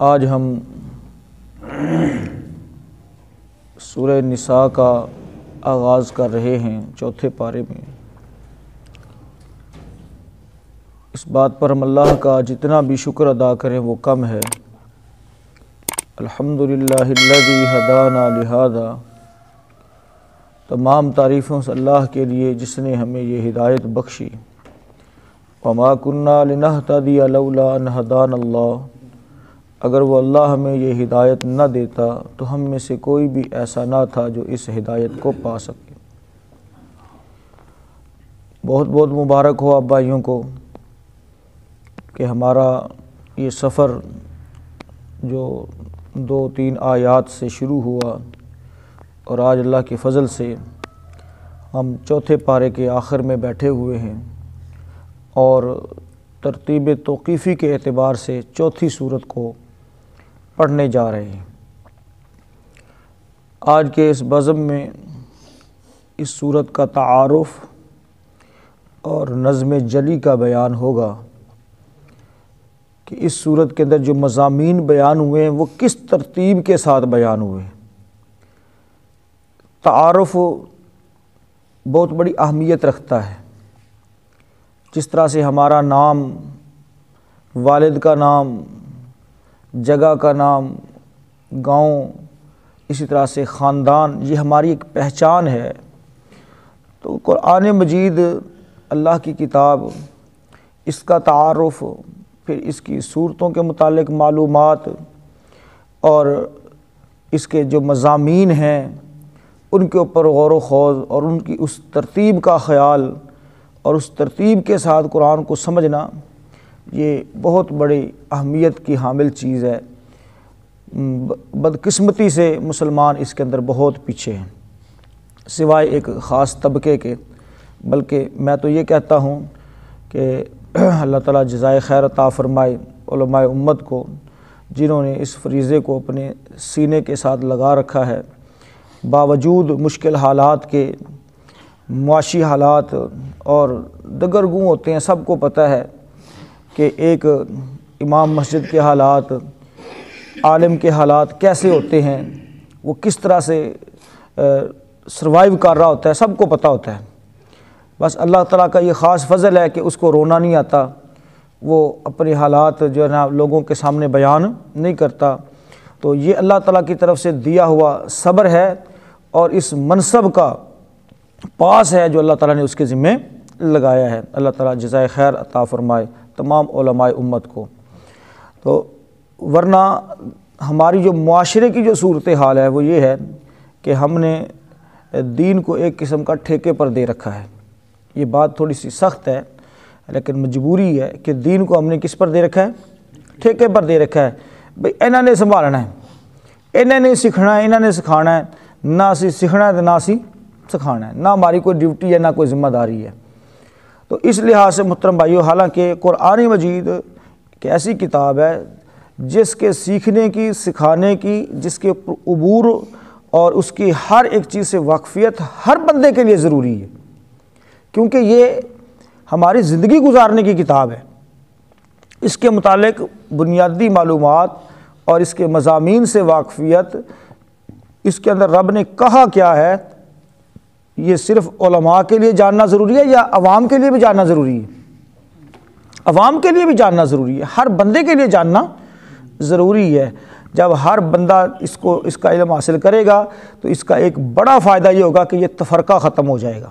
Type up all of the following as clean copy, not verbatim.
آج ہم سورہ نساء کا آغاز کر رہے ہیں چوتھے پارے میں۔ اس بات پر ہم اللہ کا جتنا بھی شکر ادا کریں وہ کم ہے۔ الحمدللہ الذی ہدانا لہذا، تمام تعریفوں سے اللہ کے لیے جس نے ہمیں یہ ہدایت بخشی۔ وما کنا لنہتدی لولا ان ہدانا اللہ، اگر وہ اللہ ہمیں یہ ہدایت نہ دیتا تو ہم میں سے کوئی بھی ایسا نہ تھا جو اس ہدایت کو پا سکے۔ بہت بہت مبارک ہو آپ بھائیوں کو کہ ہمارا یہ سفر جو 2-3 آیات سے شروع ہوا اور آج اللہ کے فضل سے ہم چوتھے پارے کے آخر میں بیٹھے ہوئے ہیں اور ترتیب توقیفی کے اعتبار سے چوتھی سورت کو پڑھنے جا رہے ہیں۔ آج کے اس بزم میں اس سورت کا تعارف اور نظم جلی کا بیان ہوگا کہ اس سورت کے اندر جو مضامین بیان ہوئے ہیں وہ کس ترتیب کے ساتھ بیان ہوئے ہیں۔ تعارف بہت بڑی اہمیت رکھتا ہے۔ جس طرح سے ہمارا نام، والد کا نام، جگہ کا نام، گاؤں، اسی طرح سے خاندان، یہ ہماری ایک پہچان ہے۔ تو قرآن مجید اللہ کی کتاب، اس کا تعارف، پھر اس کی صورتوں کے متعلق معلومات اور اس کے جو مضامین ہیں ان کے اوپر غور و خوض اور ان کی اس ترتیب کا خیال اور اس ترتیب کے ساتھ قرآن کو سمجھنا، یہ بہت بڑی اہمیت کی حامل چیز ہے۔ بدقسمتی سے مسلمان اس کے اندر بہت پیچھے ہیں، سوائے ایک خاص طبقے کے۔ بلکہ میں تو یہ کہتا ہوں کہ اللہ تعالیٰ جزائے خیر عطا فرمائے علماء امت کو، جنہوں نے اس فریضے کو اپنے سینے کے ساتھ لگا رکھا ہے، باوجود مشکل حالات کے، معاشی حالات اور دگرگوں ہوتے ہیں، سب کو پتہ ہے کہ ایک امام مسجد کے حالات، عالم کے حالات کیسے ہوتے ہیں، وہ کس طرح سے سروائیو کر رہا ہوتا ہے، سب کو پتہ ہوتا ہے۔ بس اللہ تعالیٰ کا یہ خاص فضل ہے کہ اس کو رونا نہیں آتا، وہ اپنے حالات جو ہے نا لوگوں کے سامنے بیان نہیں کرتا۔ تو یہ اللہ تعالیٰ کی طرف سے دیا ہوا صبر ہے اور اس منصب کا پاس ہے جو اللہ تعالیٰ نے اس کے ذمہ لگایا ہے۔ اللہ تعالیٰ جزائے خیر عطا فرمائے تمام علماء امت کو۔ تو ورنہ ہماری جو معاشرے کی جو صورتحال ہے وہ یہ ہے کہ ہم نے دین کو ایک قسم کا ٹھیکے پر دے رکھا ہے۔ یہ بات تھوڑی سی سخت ہے لیکن مجبوری ہے کہ دین کو ہم نے کس پر دے رکھا ہے؟ ٹھیکے پر دے رکھا ہے۔ بھئی انہوں نے سنبھالنا ہے، انہوں نے سکھنا ہے، انہوں نے سکھانا ہے، نہ اسی سکھنا ہے تو نہ اسی سکھانا ہے، نہ ہماری کوئی ڈیوٹی ہے نہ کوئی ذمہ داری ہے۔ تو اس لحاظ سے محترم بھائیو، حالانکہ قرآن مجید ایک ایسی کتاب ہے جس کے سیکھنے کی، سکھانے کی، جس کے عبور اور اس کی ہر ایک چیز سے واقفیت ہر بندے کے لیے ضروری ہے، کیونکہ یہ ہماری زندگی گزارنے کی کتاب ہے۔ اس کے متعلق بنیادی معلومات اور اس کے مضامین سے واقفیت، اس کے اندر رب نے کہا کیا ہے، یہ صرف علماء کے لیے جاننا ضروری ہے یا عوام کے لیے بھی جاننا ضروری ہے؟ عوام کے لیے بھی جاننا ضروری ہے، ہر بندے کے لیے جاننا ضروری ہے۔ جب ہر بندہ اس کا علم حاصل کرے گا تو اس کا ایک بڑا فائدہ یہ ہوگا کہ یہ تفرقہ ختم ہو جائے گا۔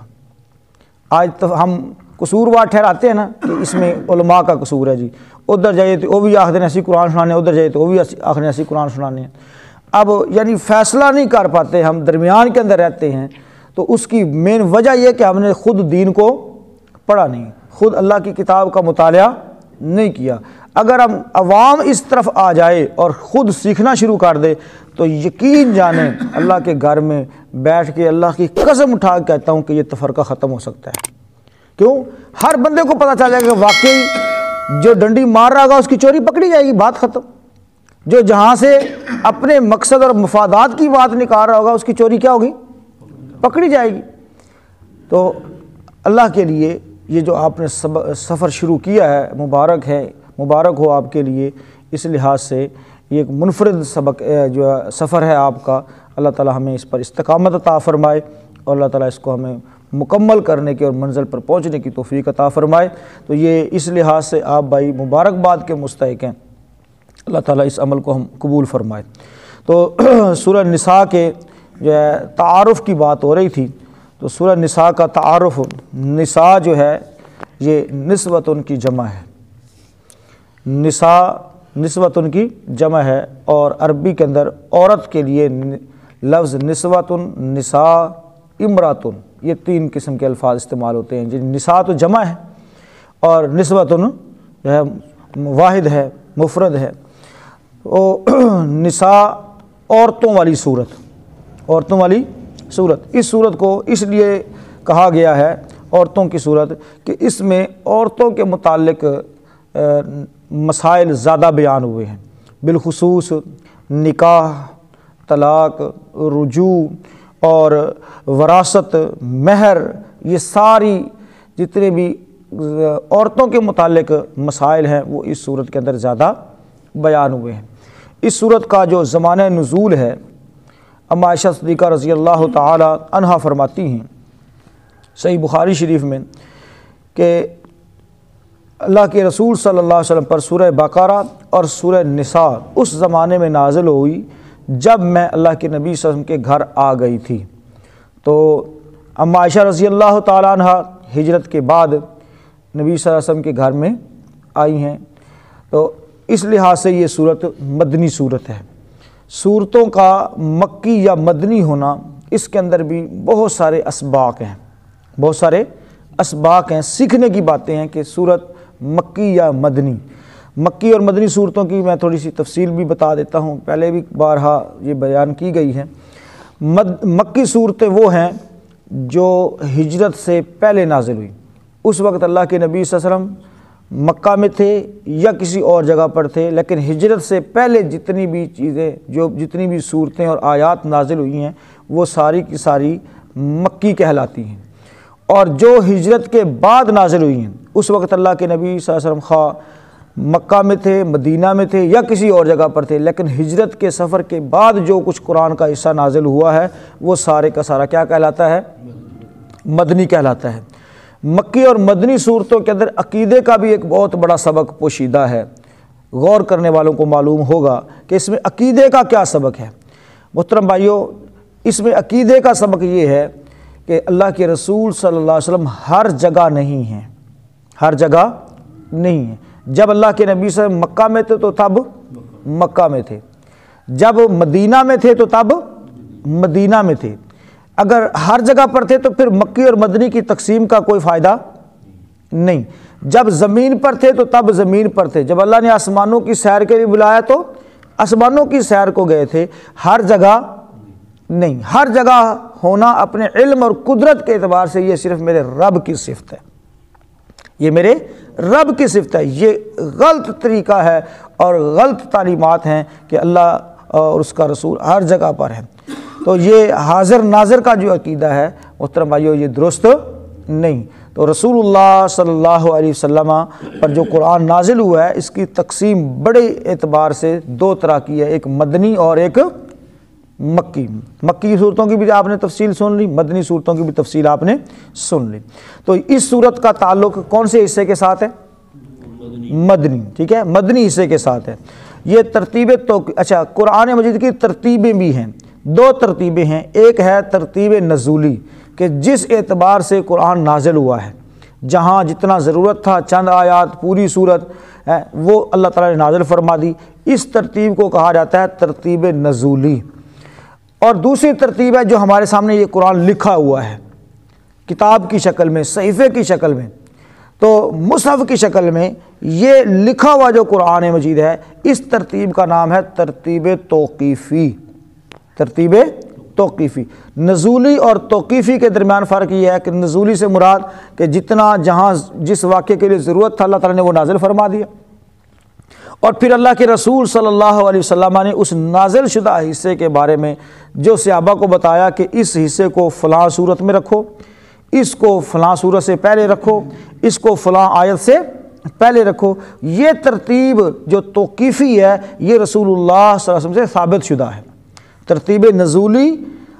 آج ہم قصوروار ٹھہراتے ہیں نا کہ اس میں علماء کا قصور ہے، جی ادھر جائیے تو وہ بھی آخر ایسی قرآن سنانے، ادھر جائیے تو وہ بھی آخر ایسی قرآن سنانے ہیں۔ اب یعنی فیصلہ نہیں کر پاتے، ہم درمیان کے اندر رہتے ہیں۔ تو اس کی مین وجہ یہ کہ ہم نے خود دین کو پڑھا نہیں، خود اللہ کی کتاب کا مطالعہ نہیں کیا۔ اگر ہم عوام اس طرف آ جائے اور خود سیکھنا شروع کر دے تو یقین جانیں اللہ کے گھر میں بیٹھ کے اللہ کی قسم اٹھا کے کہتا ہوں کہ یہ تفرقہ ختم ہو سکتا ہے۔ کیوں؟ ہر بندے کو پتہ چل جائے گا کہ واقعی جو ڈنڈی مار رہا ہوگا اس کی چوری پکڑی جائے گی، بات ختم۔ جو جہاں سے اپنے مقصد اور مفادات کی بات نکال رہا ہوگا اس کی چوری کیا ہوگی؟ پکڑی جائے گی۔ تو اللہ کے لیے یہ جو آپ نے سفر شروع کیا ہے مبارک ہے، مبارک ہو آپ کے لیے، اس لحاظ سے یہ ایک منفرد سبق جو سفر ہے آپ کا، اللہ تعالی ہمیں اس پر استقامت عطا فرمائے اور اللہ تعالی اس کو ہمیں مکمل کرنے کی اور منزل پر پہنچنے کی توفیق عطا فرمائے۔ تو یہ اس لحاظ سے آپ بھائی مبارکباد کے مستحق ہیں، اللہ تعالیٰ اس عمل کو ہم قبول فرمائے۔ تو سورہ نساء کے جو ہے تعارف کی بات ہو رہی تھی، تو سورہ نساء کا تعارف، نساء جو ہے یہ نسوۃ کی جمع ہے، نساء نسوۃ کی جمع ہے، اور عربی کے اندر عورت کے لیے لفظ نسوۃ، نساء، امراتن، یہ 3 قسم کے الفاظ استعمال ہوتے ہیں۔ نساء تو جمع ہے اور نسوۃ جو ہے واحد ہے، مفرد ہے۔ نساء عورتوں والی صورت، عورتوں والی صورت، اس صورت کو اس لیے کہا گیا ہے عورتوں کی صورت کہ اس میں عورتوں کے متعلق مسائل زیادہ بیان ہوئے ہیں، بالخصوص نکاح، طلاق، رجوع اور وراثت، مہر، یہ ساری جتنے بھی عورتوں کے متعلق مسائل ہیں وہ اس صورت کے اندر زیادہ بیان ہوئے ہیں۔ اس صورت کا جو زمانہ نزول ہے، اما عائشہ صدیقہ رضی اللہ تعالی عنہا فرماتی ہیں صحیح بخاری شریف میں کہ اللہ کے رسول صلی اللہ علیہ وسلم پر سورہ بقرہ اور سورہ نساء اس زمانے میں نازل ہوئی جب میں اللہ کے نبی صلی اللہ علیہ وسلم کے گھر آ گئی تھی۔ تو اما عائشہ رضی اللہ تعالی عنہا ہجرت کے بعد نبی صلی اللہ علیہ وسلم کے گھر میں آئی ہیں، تو اس لحاظ سے یہ صورت مدنی صورت ہے۔ صورتوں کا مکی یا مدنی ہونا، اس کے اندر بھی بہت سارے اسباق ہیں، بہت سارے اسباق ہیں، سیکھنے کی باتیں ہیں کہ صورت مکی یا مدنی۔ مکی اور مدنی صورتوں کی میں تھوڑی سی تفصیل بھی بتا دیتا ہوں، پہلے بھی بارہا یہ بیان کی گئی ہے۔ مکی صورتیں وہ ہیں جو ہجرت سے پہلے نازل ہوئی، اس وقت اللہ کے نبی صلی اللہ علیہ وسلم مکہ میں تھے یا کسی اور جگہ پر تھے، لیکن ہجرت سے پہلے جتنی بھی چیزیں، جتنی بھی صورتیں اور آیات نازل ہوئی ہیں وہ ساری کی ساری مکی کہلاتی ہیں۔ اور جو ہجرت کے بعد نازل ہوئی ہیں، اس وقت اللہ کے نبی صلی اللہ علیہ وسلم خواہ مکہ میں تھے، مدینہ میں تھے یا کسی اور جگہ پر تھے، لیکن ہجرت کے سفر کے بعد جو کچھ قرآن کا حصہ نازل ہوا ہے وہ سارے کا سارا کیا کہلاتا ہے؟ مدنی کہلاتا ہے۔ مکی اور مدنی صورتوں کے اندر عقیدے کا بھی ایک بہت بڑا سبق پوشیدہ ہے، غور کرنے والوں کو معلوم ہوگا کہ اس میں عقیدے کا کیا سبق ہے۔ محترم بھائیو، اس میں عقیدے کا سبق یہ ہے کہ اللہ کے رسول صلی اللہ علیہ وسلم ہر جگہ نہیں ہیں، ہر جگہ نہیں ہیں۔ جب اللہ کے نبی صلی اللہ علیہ وسلم مکہ میں تھے تو تب مکہ میں تھے، جب مدینہ میں تھے تو تب مدینہ میں تھے۔ اگر ہر جگہ پر تھے تو پھر مکی اور مدنی کی تقسیم کا کوئی فائدہ نہیں۔ جب زمین پر تھے تو تب زمین پر تھے، جب اللہ نے آسمانوں کی سیر کے لیے بلایا تو آسمانوں کی سیر کو گئے تھے، ہر جگہ نہیں۔ ہر جگہ ہونا اپنے علم اور قدرت کے اعتبار سے یہ صرف میرے رب کی صفت ہے، یہ میرے رب کی صفت ہے۔ یہ غلط طریقہ ہے اور غلط تعلیمات ہیں کہ اللہ اور اس کا رسول ہر جگہ پر ہیں۔ تو یہ حاضر ناظر کا جو عقیدہ ہے محترم بھائیو، یہ درست نہیں۔ تو رسول اللہ صلی اللہ علیہ وسلم پر جو قرآن نازل ہوا ہے اس کی تقسیم بڑے اعتبار سے 2 طرح کی ہے، ایک مدنی اور ایک مکی۔ مکی صورتوں کی بھی آپ نے تفصیل سن لی، مدنی صورتوں کی بھی تفصیل آپ نے سن لی۔ تو اس صورت کا تعلق کون سے حصے کے ساتھ ہے؟ مدنی، ٹھیک ہے، مدنی حصے کے ساتھ ہے۔ یہ ترتیبیں تو اچھا، قرآن مجید کی ترتیبیں بھی ہیں، 2 ترتیبیں ہیں۔ ایک ہے ترتیب نزولی کہ جس اعتبار سے قرآن نازل ہوا ہے، جہاں جتنا ضرورت تھا چند آیات پوری صورت ہے وہ اللہ تعالیٰ نے نازل فرما دی، اس ترتیب کو کہا جاتا ہے ترتیب نزولی۔ اور دوسری ترتیب ہے جو ہمارے سامنے یہ قرآن لکھا ہوا ہے کتاب کی شکل میں، صحیفے کی شکل میں، تو مصحف کی شکل میں یہ لکھا ہوا جو قرآن مجید ہے، اس ترتیب کا نام ہے ترتیب توقیفی۔ ترتیب توقیفی، نزولی اور توقیفی کے درمیان فرق یہ ہے کہ نزولی سے مراد کہ جتنا جہاں جس واقعے کے لیے ضرورت تھا اللہ تعالیٰ نے وہ نازل فرما دیا، اور پھر اللہ کے رسول صلی اللہ علیہ وسلم نے اس نازل شدہ حصے کے بارے میں جو صحابہ کو بتایا کہ اس حصے کو فلاں صورت میں رکھو، اس کو فلاں صورت سے پہلے رکھو، اس کو فلاں آیت سے پہلے رکھو۔ یہ ترتیب جو توقیفی ہے یہ رسول اللہ صلی اللہ علیہ وسلم سے ثابت شدہ ہے۔ ترتیب نزولی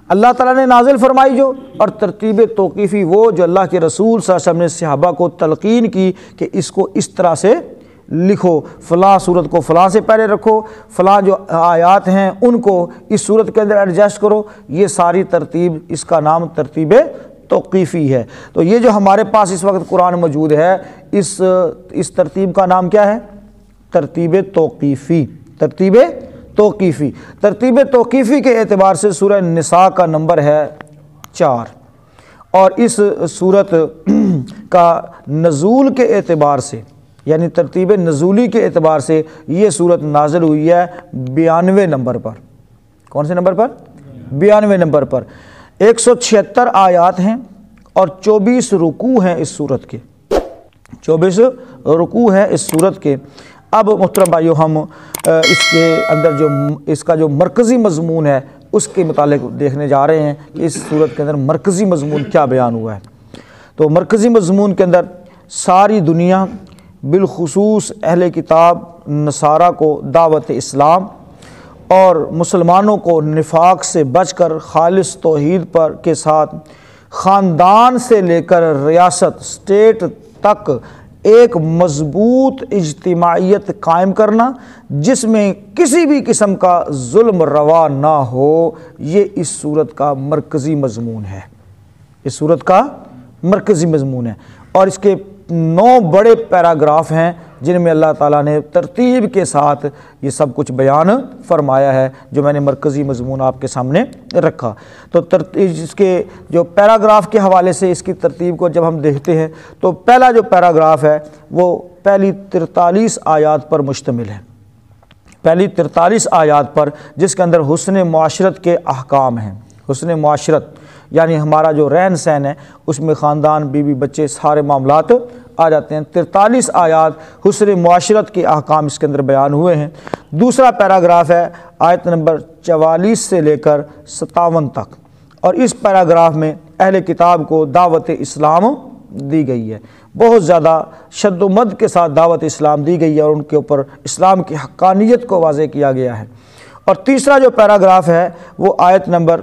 اللہ تعالیٰ نے نازل فرمائی جو، اور ترتیب توقیفی وہ جو اللہ کے رسول صلی اللہ علیہ وسلم نے صحابہ کو تلقین کی کہ اس کو اس طرح سے لکھو، فلاں صورت کو فلاں سے پہلے رکھو، فلاں جو آیات ہیں ان کو اس صورت کے اندر ایڈجسٹ کرو۔ یہ ساری ترتیب، اس کا نام ترتیب توقیفی ہے۔ تو یہ جو ہمارے پاس اس وقت قرآن موجود ہے، اس ترتیب کا نام کیا ہے؟ ترتیب توقیفی۔ ترتیب توقیفی۔ ترتیب توقیفی کے اعتبار سے سورہ نساء کا نمبر ہے 4، اور اس صورت کا نزول کے اعتبار سے، یعنی ترتیب نزولی کے اعتبار سے یہ صورت نازل ہوئی ہے 92 نمبر پر۔ کون سے نمبر پر؟ 92 نمبر پر۔ 176 آیات ہیں اور 24 رکوع ہیں اس صورت کے، 24 رکوع ہیں اس صورت کے۔ اب محترم بھائیو، ہم اس کے اندر جو اس کا جو مرکزی مضمون ہے اس کے متعلق دیکھنے جا رہے ہیں کہ اس صورت کے اندر مرکزی مضمون کیا بیان ہوا ہے۔ تو مرکزی مضمون کے اندر ساری دنیا، بالخصوص اہل کتاب نصارہ کو دعوت اسلام اور مسلمانوں کو نفاق سے بچ کر خالص توحید پر کے ساتھ خاندان سے لے کر ریاست، اسٹیٹ تک ایک مضبوط اجتماعیت قائم کرنا جس میں کسی بھی قسم کا ظلم روا نہ ہو، یہ اس صورت کا مرکزی مضمون ہے۔ اس صورت کا مرکزی مضمون ہے، اور اس کے 9 بڑے پیراگراف ہیں جن میں اللہ تعالیٰ نے ترتیب کے ساتھ یہ سب کچھ بیان فرمایا ہے، جو میں نے مرکزی مضمون آپ کے سامنے رکھا۔ تو اس کے جو پیراگراف کے حوالے سے اس کی ترتیب کو جب ہم دیکھتے ہیں تو پہلا جو پیراگراف ہے وہ پہلی 43 آیات پر مشتمل ہے، پہلی 43 آیات پر، جس کے اندر حسن معاشرت کے احکام ہیں۔ حسن معاشرت یعنی ہمارا جو رہن سہن ہے اس میں خاندان، بیوی، بچے، سارے معاملات آ جاتے ہیں۔ 43 آیات حسن معاشرت کے احکام اس کے اندر بیان ہوئے ہیں۔ دوسرا پیراگراف ہے آیت نمبر 44 سے لے کر 57 تک، اور اس پیراگراف میں اہل کتاب کو دعوت اسلام دی گئی ہے، بہت زیادہ شد و مد کے ساتھ دعوت اسلام دی گئی ہے، اور ان کے اوپر اسلام کی حقانیت کو واضح کیا گیا ہے۔ اور تیسرا جو پیراگراف ہے وہ آیت نمبر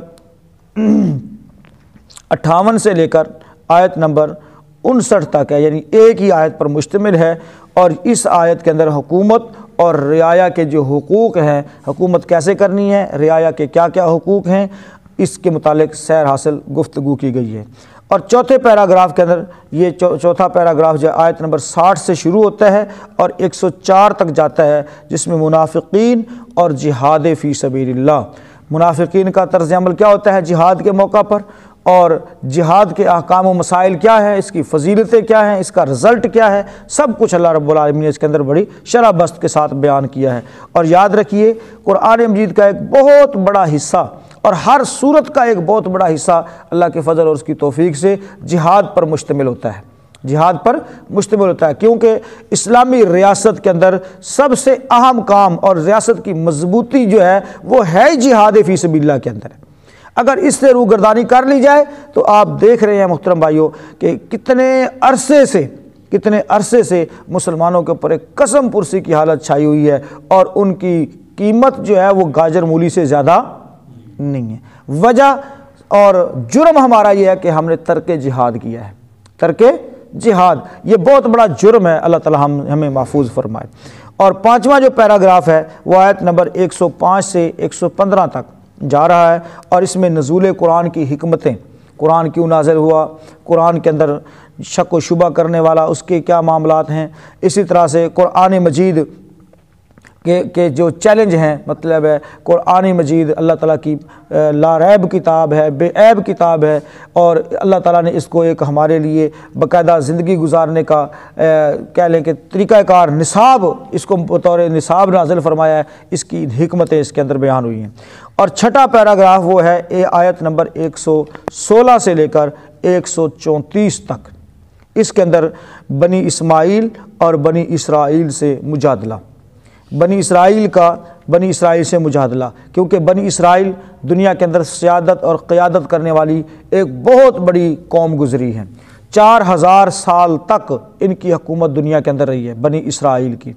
58 سے لے کر آیت نمبر 59 تک ہے، یعنی ایک ہی آیت پر مشتمل ہے، اور اس آیت کے اندر حکومت اور رعایا کے جو حقوق ہیں، حکومت کیسے کرنی ہے، رعایا کے کیا کیا حقوق ہیں، اس کے متعلق سیر حاصل گفتگو کی گئی ہے۔ اور چوتھے پیراگراف کے اندر یہ چوتھا پیراگراف جو آیت نمبر 60 سے شروع ہوتا ہے اور 104 تک جاتا ہے، جس میں منافقین اور جہاد فی سبیل اللہ، منافقین کا طرز عمل کیا ہوتا ہے جہاد کے موقع پر، اور جہاد کے احکام و مسائل کیا ہیں، اس کی فضیلتیں کیا ہیں، اس کا رزلٹ کیا ہے، سب کچھ اللہ رب العالمین نے اس کے اندر بڑی شرح بست کے ساتھ بیان کیا ہے۔ اور یاد رکھیے قرآن مجید کا ایک بہت بڑا حصہ، اور ہر صورت کا ایک بہت بڑا حصہ اللہ کے فضل اور اس کی توفیق سے جہاد پر مشتمل ہوتا ہے، جہاد پر مشتمل ہوتا ہے، کیونکہ اسلامی ریاست کے اندر سب سے اہم کام اور ریاست کی مضبوطی جو ہے وہ ہے جہاد فی سبیل اللہ کے اندر ہے۔ اگر اس سے روگردانی کر لی جائے تو آپ دیکھ رہے ہیں محترم بھائیوں کہ کتنے عرصے سے مسلمانوں کے اوپر ایک قسم پرسی کی حالت چھائی ہوئی ہے، اور ان کی قیمت جو ہے وہ گاجر مولی سے زیادہ نہیں ہے۔ وجہ اور جرم ہمارا یہ ہے کہ ہم نے ترک جہاد کیا ہے، ترک جہاد، یہ بہت بڑا جرم ہے، اللہ تعالی ہمیں محفوظ فرمائے۔ اور پانچواں جو پیراگراف ہے وہ آیت نمبر 105 سے 115 تک جا رہا ہے، اور اس میں نزول قرآن کی حکمتیں، قرآن کیوں نازل ہوا، قرآن کے اندر شک و شبہ کرنے والا اس کے کیا معاملات ہیں، اسی طرح سے قرآن مجید کے جو چیلنج ہیں، مطلب ہے قرآن مجید اللہ تعالیٰ کی لا ریب کتاب ہے، بے عیب کتاب ہے، اور اللہ تعالیٰ نے اس کو ایک ہمارے لیے باقاعدہ زندگی گزارنے کا کہہ لیں کہ طریقہ کار، نصاب، اس کو بطور نصاب نازل فرمایا ہے، اس کی حکمتیں اس کے اندر بیان ہوئی ہیں۔ اور چھٹا پیراگراف وہ ہے آیت نمبر 116 سے لے کر 134 تک، اس کے اندر بنی اسماعیل اور بنی اسرائیل سے مجادلہ، بنی اسرائیل سے مجادلہ، کیونکہ بنی اسرائیل دنیا کے اندر سیادت اور قیادت کرنے والی ایک بہت بڑی قوم گزری ہے۔ 4000 سال تک ان کی حکومت دنیا کے اندر رہی ہے بنی اسرائیل کی،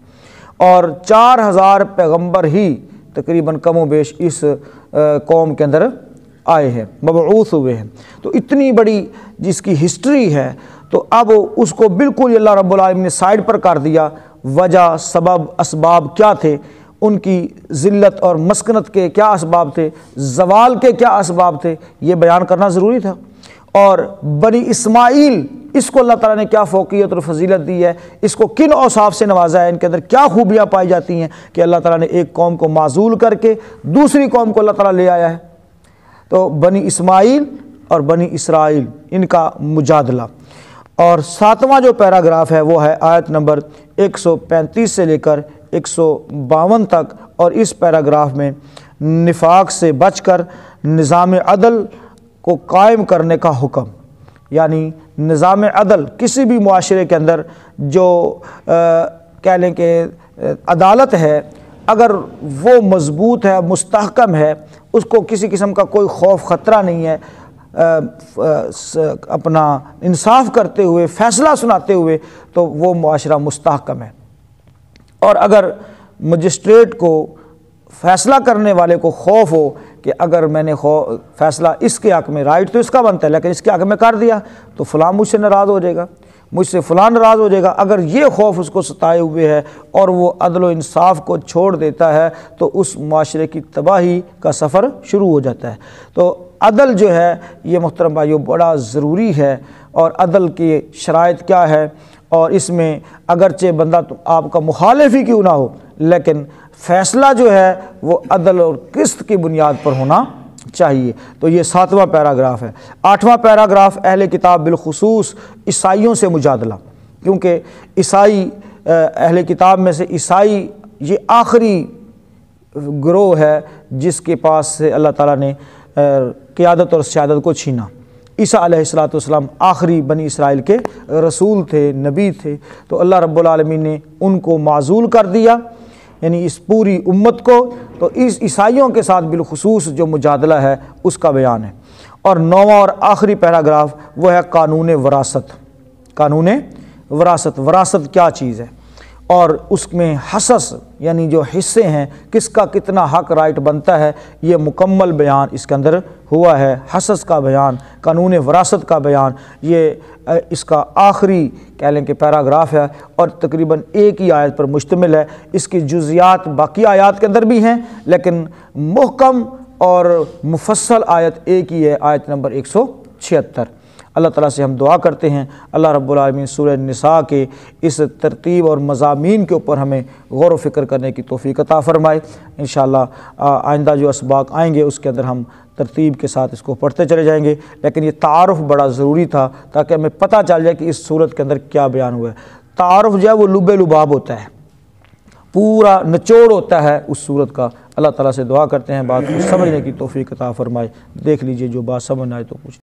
اور 4000 پیغمبر ہی تقریباً کم و بیش اس قوم کے اندر آئے ہیں، مبعوث ہوئے ہیں۔ تو اتنی بڑی جس کی ہسٹری ہے، تو اب اس کو بالکل اللہ رب العالمین نے سائڈ پر کر دیا۔ وجہ، سبب، اسباب کیا تھے، ان کی ذلت اور مسکنت کے کیا اسباب تھے، زوال کے کیا اسباب تھے، یہ بیان کرنا ضروری تھا۔ اور بنی اسماعیل، اس کو اللہ تعالیٰ نے کیا فوقیت اور فضیلت دی ہے، اس کو کن اوصاف سے نوازا ہے، ان کے اندر کیا خوبیاں پائی جاتی ہیں کہ اللہ تعالیٰ نے ایک قوم کو معزول کر کے دوسری قوم کو اللہ تعالیٰ لے آیا ہے۔ تو بنی اسماعیل اور بنی اسرائیل، ان کا مجادلہ۔ اور 7واں جو پیراگراف ہے وہ ہے آیت نمبر 135 سے لے کر 152 تک، اور اس پیراگراف میں نفاق سے بچ کر نظام عدل کو قائم کرنے کا حکم، یعنی نظام عدل کسی بھی معاشرے کے اندر جو کہہ لیں کہ عدالت ہے، اگر وہ مضبوط ہے، مستحکم ہے، اس کو کسی قسم کا کوئی خوف خطرہ نہیں ہے، اپنا انصاف کرتے ہوئے، فیصلہ سناتے ہوئے، تو وہ معاشرہ مستحکم ہے۔ اور اگر مجسٹریٹ کو، فیصلہ کرنے والے کو خوف ہو کہ اگر میں نے فیصلہ اس کے حق میں، رائٹ تو اس کا بنتا ہے لیکن اس کے حق میں کر دیا تو فلاں مجھ سے ناراض ہو جائے گا، مجھ سے فلاں ناراض ہو جائے گا، اگر یہ خوف اس کو ستائے ہوئے ہے اور وہ عدل و انصاف کو چھوڑ دیتا ہے تو اس معاشرے کی تباہی کا سفر شروع ہو جاتا ہے۔ تو عدل جو ہے یہ محترم بھائیو بڑا ضروری ہے، اور عدل کی شرائط کیا ہے، اور اس میں اگرچہ بندہ آپ کا مخالف ہی کیوں نہ ہو، لیکن فیصلہ جو ہے وہ عدل اور قسط کی بنیاد پر ہونا چاہیے۔ تو یہ 7واں پیراگراف ہے۔ 8واں پیراگراف اہل کتاب بالخصوص عیسائیوں سے مجادلہ، کیونکہ عیسائی، اہل کتاب میں سے عیسائی یہ آخری گروہ ہے جس کے پاس سے اللہ تعالیٰ نے قیادت اور سیادت کو چھینا۔ عیسیٰ علیہ السلام آخری بنی اسرائیل کے رسول تھے، نبی تھے، تو اللہ رب العالمین نے ان کو معزول کر دیا، یعنی اس پوری امت کو۔ تو اس عیسائیوں کے ساتھ بالخصوص جو مجادلہ ہے اس کا بیان ہے۔ اور 9واں اور آخری پیراگراف وہ ہے قانون وراثت۔ قانون وراثت، وراثت کیا چیز ہے، اور اس میں حصص یعنی جو حصے ہیں، کس کا کتنا حق رائٹ بنتا ہے، یہ مکمل بیان اس کے اندر ہوا ہے۔ حصص کا بیان، قانون وراثت کا بیان، یہ اس کا آخری کہہ لیں کہ پیراگراف ہے، اور تقریباً ایک ہی آیت پر مشتمل ہے۔ اس کی جزیات باقی آیات کے اندر بھی ہیں، لیکن محکم اور مفصل آیت ایک ہی ہے، آیت نمبر 176۔ اللہ تعالیٰ سے ہم دعا کرتے ہیں اللہ رب العالمین سورہ نساء کے اس ترتیب اور مضامین کے اوپر ہمیں غور و فکر کرنے کی توفیق عطا فرمائے۔ انشاءاللہ آئندہ جو اسباق آئیں گے اس کے اندر ہم ترتیب کے ساتھ اس کو پڑھتے چلے جائیں گے، لیکن یہ تعارف بڑا ضروری تھا تاکہ ہمیں پتہ چل جائے کہ اس صورت کے اندر کیا بیان ہوا ہے۔ تعارف جو ہے وہ لب لباب ہوتا ہے، پورا نچوڑ ہوتا ہے اس صورت کا۔ اللہ تعالیٰ سے دعا کرتے ہیں بات کو سمجھنے کی توفیق عطا فرمائے۔ دیکھ لیجئے جو بات سمجھ آئے تو پوچھ